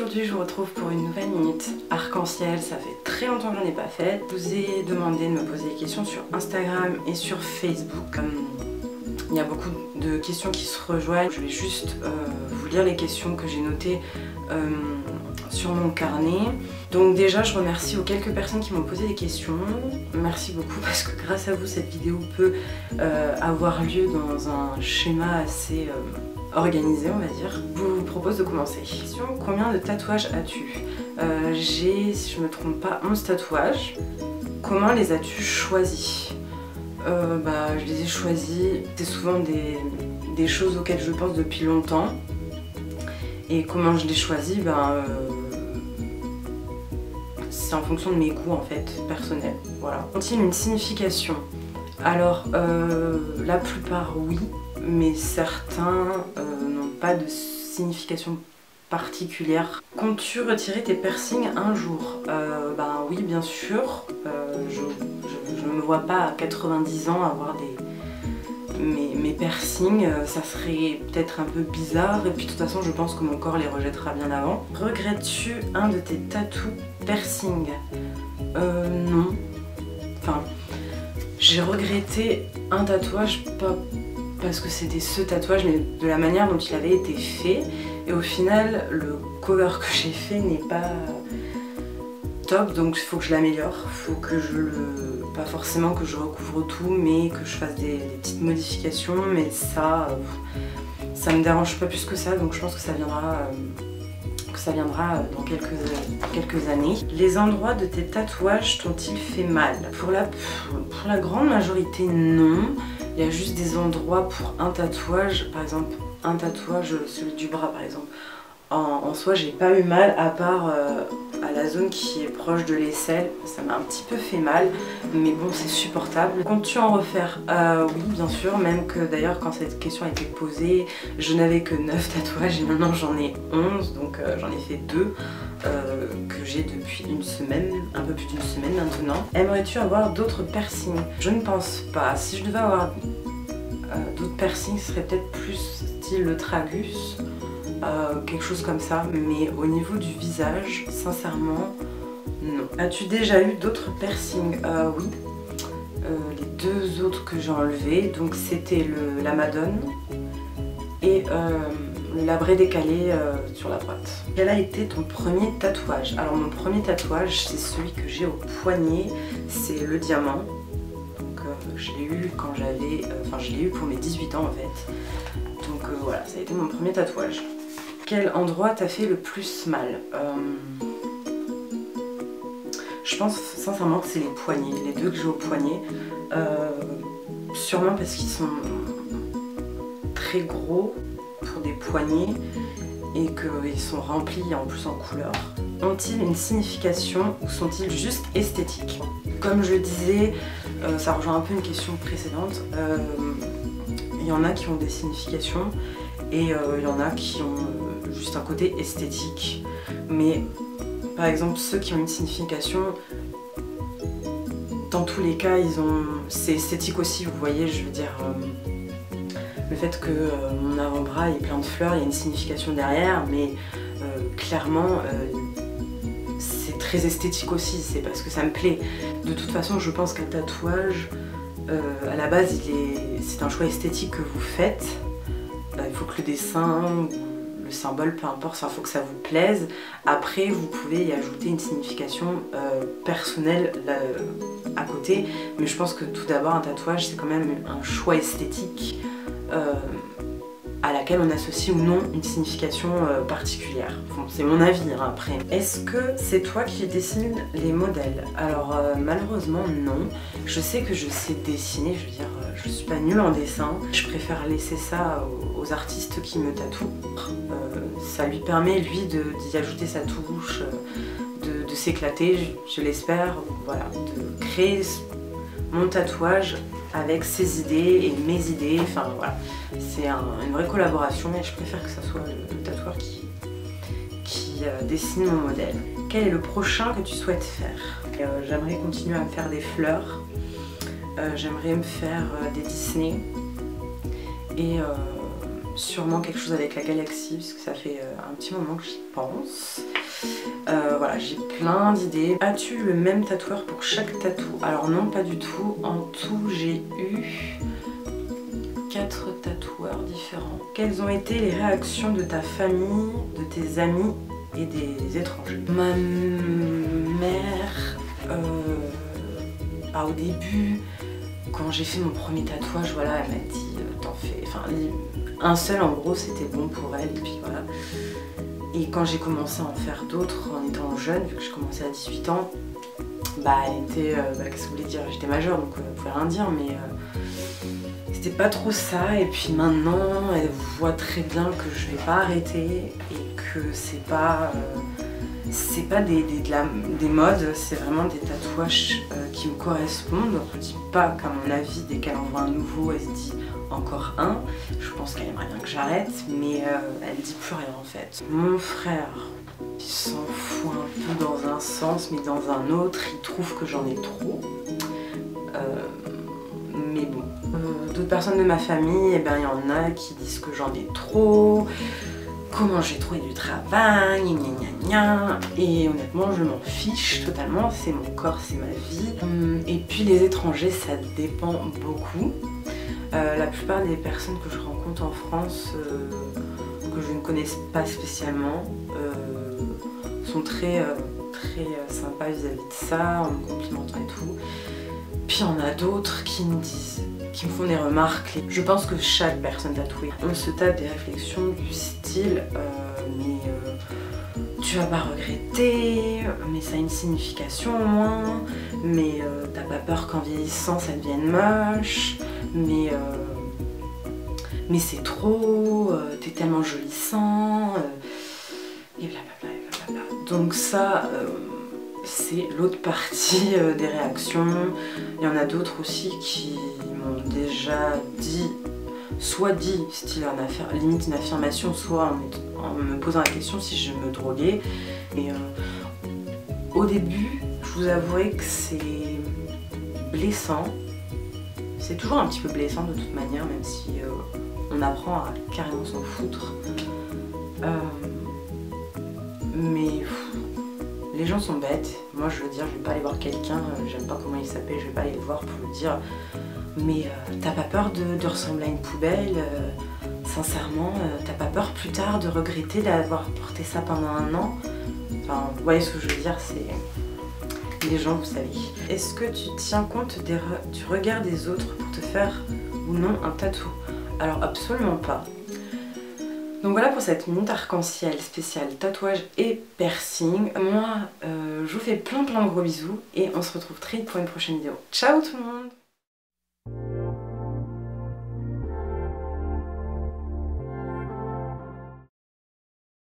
Aujourd'hui je vous retrouve pour une nouvelle minute arc-en-ciel. Ça fait très longtemps que j'en ai pas fait. Je vous ai demandé de me poser des questions sur Instagram et sur Facebook. Il y a beaucoup de questions qui se rejoignent. Je vais juste vous lire les questions que j'ai notées sur mon carnet. Donc déjà je remercie aux quelques personnes qui m'ont posé des questions. Merci beaucoup parce que grâce à vous cette vidéo peut avoir lieu dans un schéma assez organisé, on va dire. Je vous propose de commencer. Question: combien de tatouages as-tu? J'ai, si je me trompe pas, 11 tatouages. Comment les as-tu choisis? Je les ai choisis, c'est souvent des choses auxquelles je pense depuis longtemps. Et comment je les choisis? C'est en fonction de mes goûts en fait, personnels. Voilà. Ont-ils une signification? Alors, la plupart oui, mais certains n'ont pas de signification particulière. Comptes-tu retirer tes piercings un jour? Oui, bien sûr. Je ne me vois pas à 90 ans avoir mes piercings, ça serait peut-être un peu bizarre et puis de toute façon je pense que mon corps les rejettera bien avant. Regrettes-tu un de tes tatous piercings? Non. Enfin, j'ai regretté un tatouage, pas parce que c'était ce tatouage, mais de la manière dont il avait été fait. Et au final, le cover que j'ai fait n'est pas top, donc il faut que je l'améliore. Il faut que je le... Pas forcément que je recouvre tout, mais que je fasse des petites modifications. Mais ça me dérange pas plus que ça, donc je pense que ça viendra dans quelques années. Les endroits de tes tatouages t'ont-ils fait mal? Pour la grande majorité, non. Il y a juste des endroits pour un tatouage, par exemple un tatouage, celui du bras par exemple. En soi, j'ai pas eu mal à part à la zone qui est proche de l'aisselle. Ça m'a un petit peu fait mal, mais bon, c'est supportable. Comptes-tu en refaire? Oui, bien sûr, même que d'ailleurs, quand cette question a été posée, je n'avais que 9 tatouages et maintenant j'en ai 11, donc j'en ai fait 2 que j'ai depuis une semaine, un peu plus d'une semaine maintenant. Aimerais-tu avoir d'autres piercings? Je ne pense pas. Si je devais avoir d'autres piercings, ce serait peut-être plus style le tragus. Quelque chose comme ça, mais au niveau du visage, sincèrement, non. As-tu déjà eu d'autres piercings? Oui. Les deux autres que j'ai enlevés, donc c'était la Madone et le labré décalé sur la droite. Quel a été ton premier tatouage? Alors mon premier tatouage, c'est celui que j'ai au poignet, c'est le diamant. Donc je l'ai eu quand j'avais... je l'ai eu pour mes 18 ans en fait. Donc voilà, ça a été mon premier tatouage. Quel endroit t'a fait le plus mal? Je pense sincèrement que c'est les poignets, les deux que j'ai au poignet. Sûrement parce qu'ils sont très gros pour des poignets et qu'ils sont remplis en plus en couleur. Ont-ils une signification ou sont-ils juste esthétiques? Comme je le disais, ça rejoint un peu une question précédente. Il y en a qui ont des significations et il y en a qui ont juste un côté esthétique. Mais par exemple ceux qui ont une signification, dans tous les cas c'est esthétique aussi, vous voyez, je veux dire le fait que mon avant-bras est plein de fleurs, il y a une signification derrière, mais clairement c'est très esthétique aussi, c'est parce que ça me plaît. De toute façon je pense qu'un tatouage à la base c'est un choix esthétique que vous faites. Il faut que le dessin, le symbole, peu importe, il faut que ça vous plaise. Après, vous pouvez y ajouter une signification personnelle à côté. Mais je pense que tout d'abord, un tatouage, c'est quand même un choix esthétique à laquelle on associe ou non une signification particulière. Bon, c'est mon avis hein, après. Est-ce que c'est toi qui dessines les modèles? Alors malheureusement non. Je sais que je sais dessiner, je veux dire, je suis pas nulle en dessin. Je préfère laisser ça aux artistes qui me tatouent. Ça lui permet lui d'y ajouter sa touche, de s'éclater, je l'espère, voilà, de créer mon tatouage avec ses idées et mes idées, enfin voilà, c'est une vraie collaboration et je préfère que ça soit le tatoueur qui dessine mon modèle. Quel est le prochain que tu souhaites faire? J'aimerais continuer à me faire des fleurs, j'aimerais me faire des Disney et sûrement quelque chose avec la galaxie, parce que ça fait un petit moment que j'y pense. Voilà, j'ai plein d'idées. As-tu le même tatoueur pour chaque tatou? Alors non, pas du tout. En tout, j'ai eu 4 tatoueurs différents. Quelles ont été les réactions de ta famille, de tes amis et des étrangers? Ma mère, au début, quand j'ai fait mon premier tatouage, voilà, elle m'a dit t'en fais, enfin un seul en gros c'était bon pour elle, et puis voilà. Et quand j'ai commencé à en faire d'autres en étant jeune, vu que je commençais à 18 ans, elle était, qu'est-ce que vous voulez dire, j'étais majeure donc elle pouvait rien dire, mais c'était pas trop ça. Et puis maintenant elle voit très bien que je vais pas arrêter et que c'est pas des modes, c'est vraiment des tatouages qui me correspondent. Je dis pas qu'à mon avis, dès qu'elle en voit un nouveau, elle se dit encore un. Je pense qu'elle aimerait bien que j'arrête, mais elle dit plus rien en fait. Mon frère, il s'en fout un peu dans un sens, mais dans un autre, il trouve que j'en ai trop. Mais bon. D'autres personnes de ma famille, il y en a qui disent que j'en ai trop. Comment j'ai trouvé du travail, gna gna gna. Et honnêtement, je m'en fiche totalement, c'est mon corps, c'est ma vie. Et puis les étrangers, ça dépend beaucoup. La plupart des personnes que je rencontre en France, que je ne connais pas spécialement, sont très sympas vis-à-vis de ça, en me complimentant et tout. Puis il y en a d'autres qui me disent, qui me font des remarques. Je pense que chaque personne tatouée, on se tape des réflexions du style tu vas pas regretter, mais ça a une signification au moins, mais t'as pas peur qu'en vieillissant ça devienne moche, mais c'est trop, t'es tellement jolie sans, et blablabla, et blablabla. Donc ça, c'est l'autre partie des réactions. Il y en a d'autres aussi qui m'ont déjà dit, soit dit, style limite une affirmation, soit en me posant la question si je me droguais. Et au début, je vous avouerai que c'est blessant. C'est toujours un petit peu blessant de toute manière, même si on apprend à carrément s'en foutre. Mais les gens sont bêtes. Moi je veux dire, je vais pas aller voir quelqu'un, j'aime pas comment il s'appelle, je vais pas aller le voir pour lui dire mais t'as pas peur de ressembler à une poubelle, sincèrement, t'as pas peur plus tard de regretter d'avoir porté ça pendant un an? Enfin, vous voyez ce que je veux dire, c'est les gens, vous savez. Est-ce que tu tiens compte du regard des autres pour te faire ou non un tatou? Alors absolument pas. Donc voilà pour cette minute arc-en-ciel spéciale tatouage et piercing. Moi, je vous fais plein de gros bisous et on se retrouve très vite pour une prochaine vidéo. Ciao tout le monde!